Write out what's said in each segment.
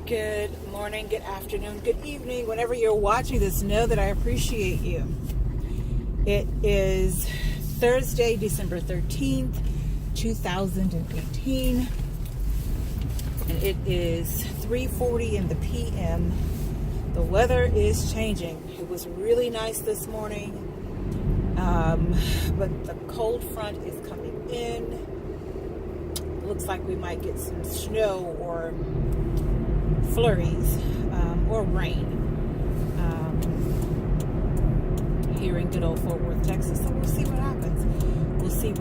Good morning, good afternoon, good evening. Whenever you're watching this, know that I appreciate you. It is Thursday, December 13th, 2018. And it is 3:40 in the p.m. The weather is changing. It was really nice this morning, but the cold front is coming in. Looks like we might get some snow or flurries or rain here in good old Fort Worth, Texas. So we'll see what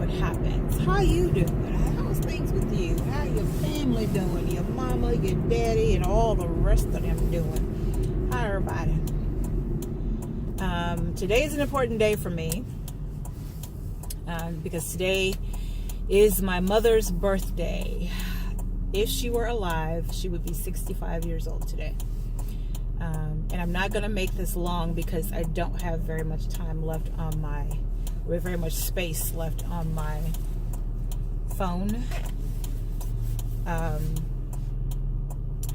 happens. How are you doing? How's things with you? How your family doing? Your mama, your daddy, and all the rest of them doing? How everybody? Today is an important day for me because today is my mother's birthday. If she were alive, she would be 65 years old today. And I'm not going to make this long because I don't have very much time left on very much space left on my phone.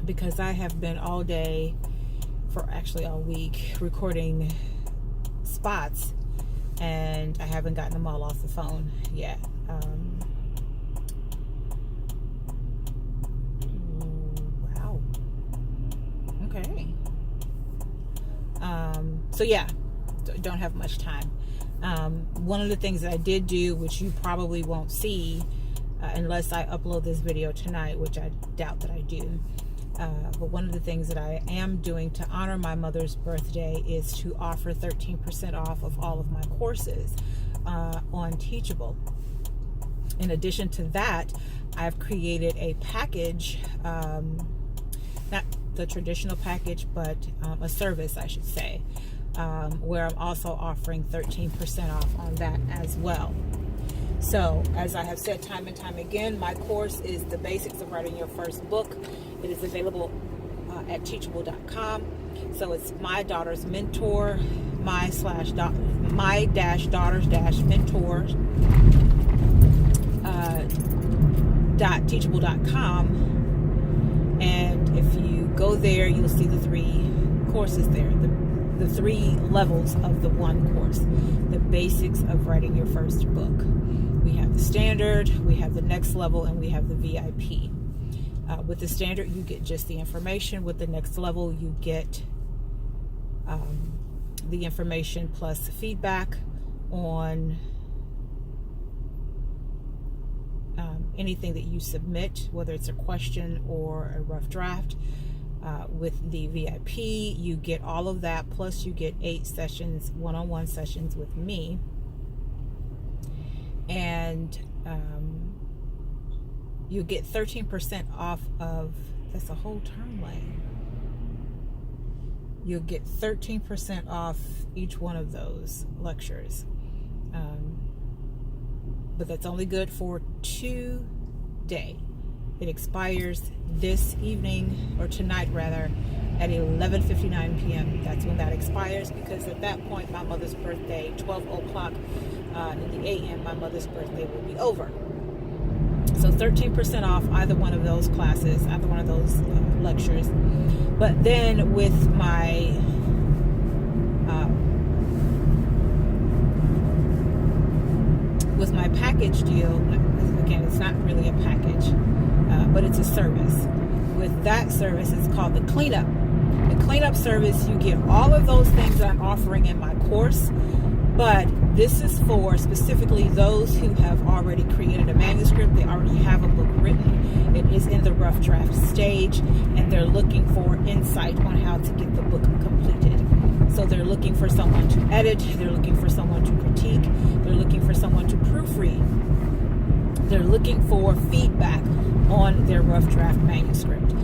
Because I have been all day, for actually all week, recording spots, and I haven't gotten them all off the phone yet. Wow. Okay. So yeah, don't have much time. One of the things that I did do, which you probably won't see unless I upload this video tonight, which I doubt that I do. But one of the things that I am doing to honor my mother's birthday is to offer 13% off of all of my courses on Teachable. In addition to that, I've created a package, not the traditional package, but a service, I should say, where I'm also offering 13% off on that as well. So, as I have said time and time again, my course is The Basics of Writing Your First Book. It is available at teachable.com. So it's my daughter's mentor, my-daughters-mentor .teachable.com, and if you go there, you'll see the three courses there, the three levels of the one course, the basics of writing your first book. We have the standard, we have the next level, and we have the VIP. With the standard, you get just the information. With the next level, you get the information plus feedback on anything that you submit, whether it's a question or a rough draft. With the VIP, you get all of that, plus you get 8 sessions, one-on-one sessions with me. And you get 13% off of, that's a whole term lane. You'll get 13% off each one of those lectures. But that's only good for today. It expires this evening, or tonight rather, at 11:59 p.m. That's when that expires, because at that point my mother's birthday, 12 o'clock in the a.m., my mother's birthday will be over. So 13% off either one of those classes, either one of those lectures. But then with my package deal, again, it's not really a package, but it's a service. With that service, it's called the cleanup. The cleanup service, you get all of those things that I'm offering in my course, but this is for specifically those who have already created a manuscript. They already have a book written. It is in the rough draft stage, and they're looking for insight on how to get the book completed. So they're looking for someone to edit. They're looking for someone to critique. They're looking for someone to proofread. They're looking for feedback on their rough draft manuscript.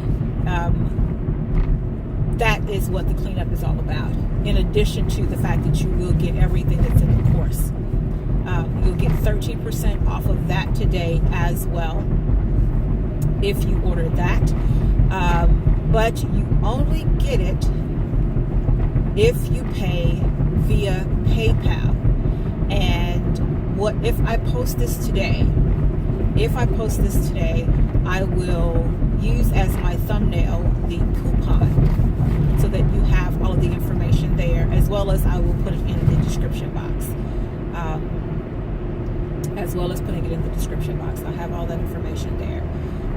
That is what the cleanup is all about. In addition to the fact that you will get everything that's in the course. You'll get 13% off of that today as well, if you order that. But you only get it if you pay via PayPal. And if I post this today, I will use as my thumbnail the well as I will put it in the description box. As well as putting it in the description box. I have all that information there.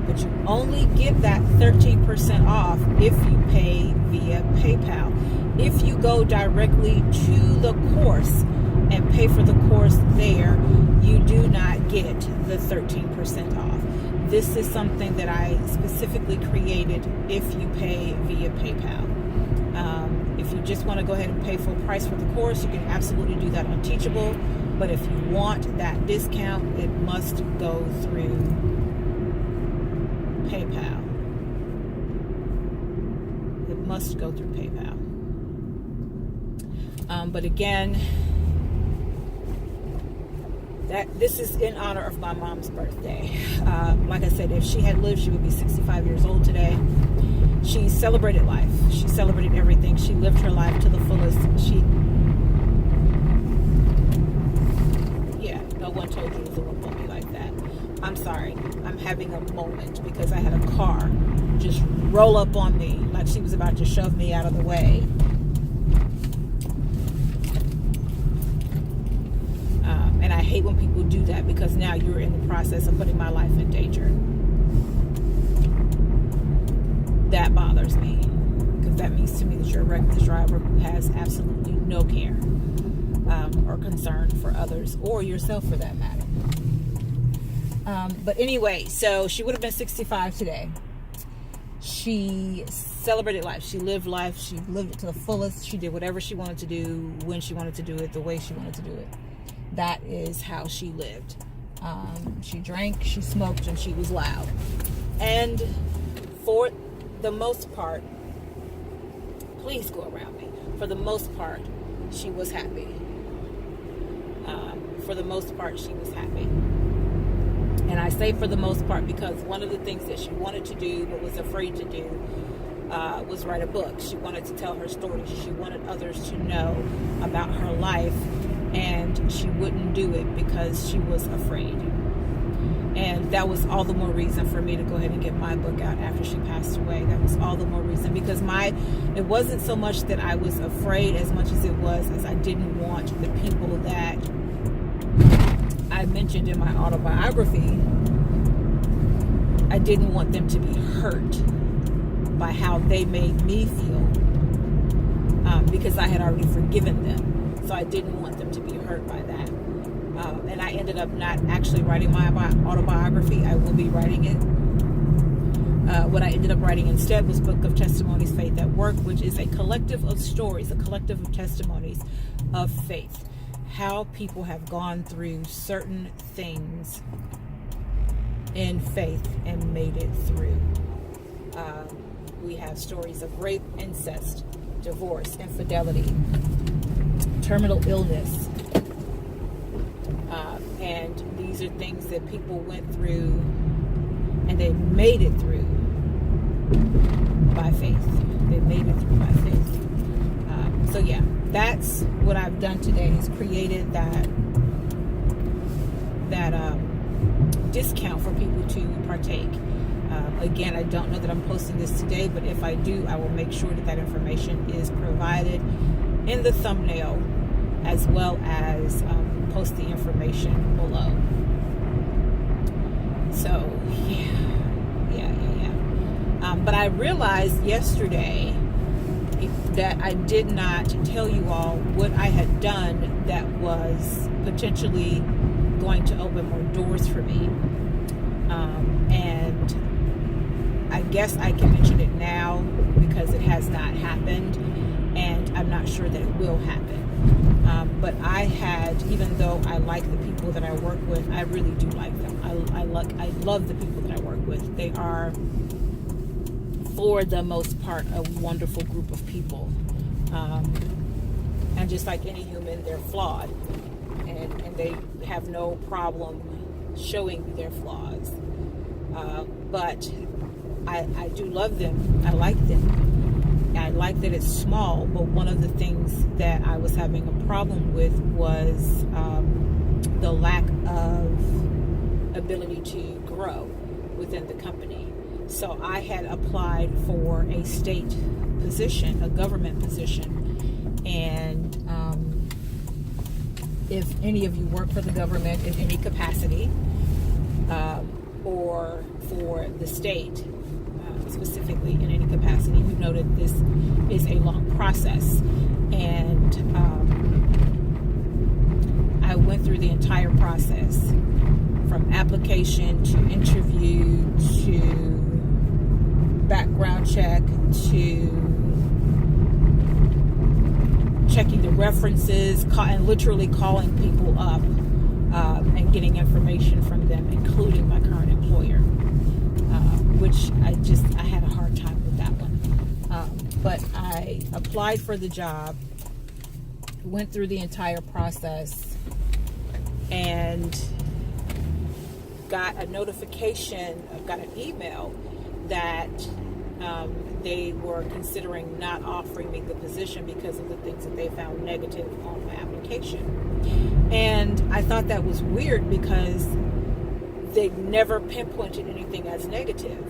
But you only get that 13% off if you pay via PayPal. If you go directly to the course and pay for the course there, you do not get the 13% off. This is something that I specifically created if you pay via PayPal. If you just want to go ahead and pay full price for the course, you can absolutely do that on Teachable. But if you want that discount, it must go through PayPal. It must go through PayPal. But again, this is in honor of my mom's birthday. Like I said, if she had lived, she would be 65 years old today. She celebrated life. She celebrated everything. She lived her life to the fullest. No one told you it was a woman be like that. I'm sorry. I'm having a moment because I had a car just roll up on me like she was about to shove me out of the way. And I hate when people do that because now you're in the process of putting my life in danger. That bothers me because that means to me that you're a reckless driver who has absolutely no care or concern for others or yourself for that matter. But anyway, so she would have been 65 today. She celebrated life. She lived life. She lived it to the fullest. She did whatever she wanted to do, when she wanted to do it, the way she wanted to do it. That is how she lived. She drank, she smoked, and she was loud. And for the most part, please go around me. For the most part, she was happy. For the most part, she was happy. And I say for the most part because one of the things that she wanted to do but was afraid to do was write a book. She wanted to tell her story. She wanted others to know about her life, and she wouldn't do it because she was afraid. And that was all the more reason for me to go ahead and get my book out after she passed away. That was all the more reason because it wasn't so much that I was afraid as much as it was as I didn't want the people that I mentioned in my autobiography, I didn't want them to be hurt by how they made me feel because I had already forgiven them. So I didn't want them to be hurt by that. And I ended up not actually writing my autobiography. I will be writing it. What I ended up writing instead was Book of Testimonies, Faith at Work, which is a collective of stories, a collective of testimonies of faith. How people have gone through certain things in faith and made it through. We have stories of rape, incest, divorce, infidelity, terminal illness. And these are things that people went through and they made it through by faith. They made it through by faith. So yeah, that's what I've done today is created that discount for people to partake. Again, I don't know that I'm posting this today, but if I do, I will make sure that information is provided in the thumbnail as well as post the information below. So yeah. But I realized yesterday that I did not tell you all what I had done that was potentially going to open more doors for me. And I guess I can mention it now because it has not happened and I'm not sure that it will happen. But I had, even though I like the people that I work with, I really do like them. I love the people that I work with. They are, for the most part, a wonderful group of people. And just like any human, they're flawed. And they have no problem showing you their flaws. But I do love them. I like them. I like that it's small, but one of the things that I was having a problem with was the lack of ability to grow within the company. So I had applied for a state position, a government position, and if any of you work for the government in any capacity, or for the state, specifically in any capacity, you know that this is a long process. And I went through the entire process, from application to interview to background check to checking the references, and literally calling people up and getting information from them, including my current employer, which I had a hard time with that one. But I applied for the job, went through the entire process, and got a notification, got an email that they were considering not offering me the position because of the things that they found negative on my application. And I thought that was weird because they never pinpointed anything as negative.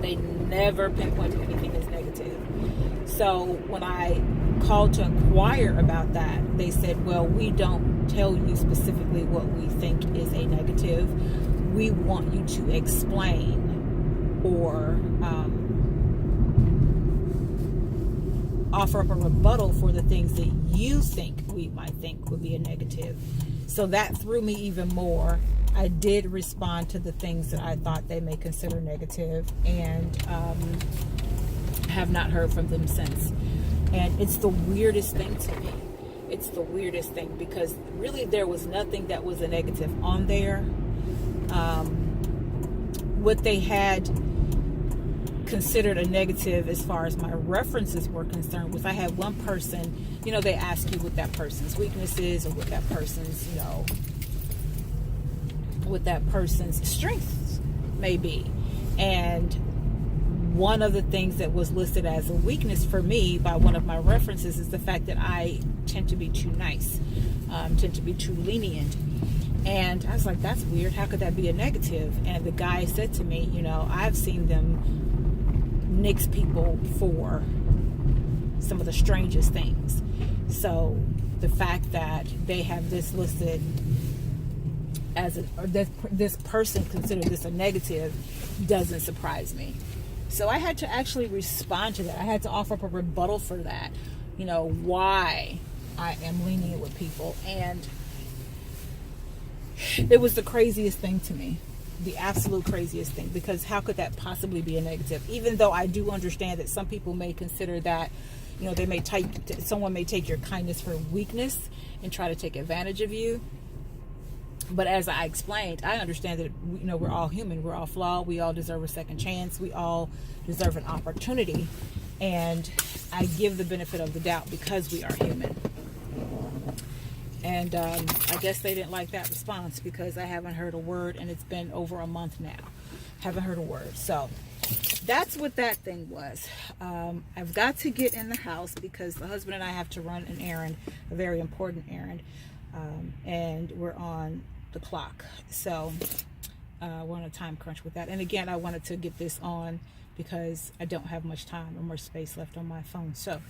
They never pinpointed anything as negative. So when I called to inquire about that, they said, well, we don't tell you specifically what we think is a negative. We want you to explain or offer up a rebuttal for the things that you think we might think would be a negative. So that threw me even more. I did respond to the things that I thought they may consider negative, and have not heard from them since. And it's the weirdest thing to me. It's the weirdest thing, because really there was nothing that was a negative on there. What they had considered a negative as far as my references were concerned was I had one person, they ask you what that person's weaknesses or what that person's, what that person's strengths may be. And one of the things that was listed as a weakness for me by one of my references is the fact that I tend to be too nice, tend to be too lenient. And I was like, that's weird. How could that be a negative? And the guy said to me, I've seen them nix people for some of the strangest things. So the fact that they have this listed as this person considered this a negative doesn't surprise me. So I had to actually respond to that. I had to offer up a rebuttal for that, why I am lenient with people. And it was the craziest thing to me, the absolute craziest thing, because how could that possibly be a negative? Even though I do understand that some people may consider that, someone may take your kindness for weakness and try to take advantage of you. But as I explained, I understand that, we're all human. We're all flawed. We all deserve a second chance. We all deserve an opportunity. And I give the benefit of the doubt because we are human. And I guess they didn't like that response because I haven't heard a word, and it's been over a month now. Haven't heard a word. So that's what that thing was. I've got to get in the house because the husband and I have to run an errand, a very important errand. And we're on the clock. So we're on a time crunch with that. And again, I wanted to get this on because I don't have much time or more space left on my phone. So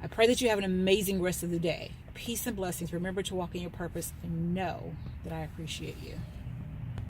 I pray that you have an amazing rest of the day. Peace and blessings. Remember to walk in your purpose and know that I appreciate you.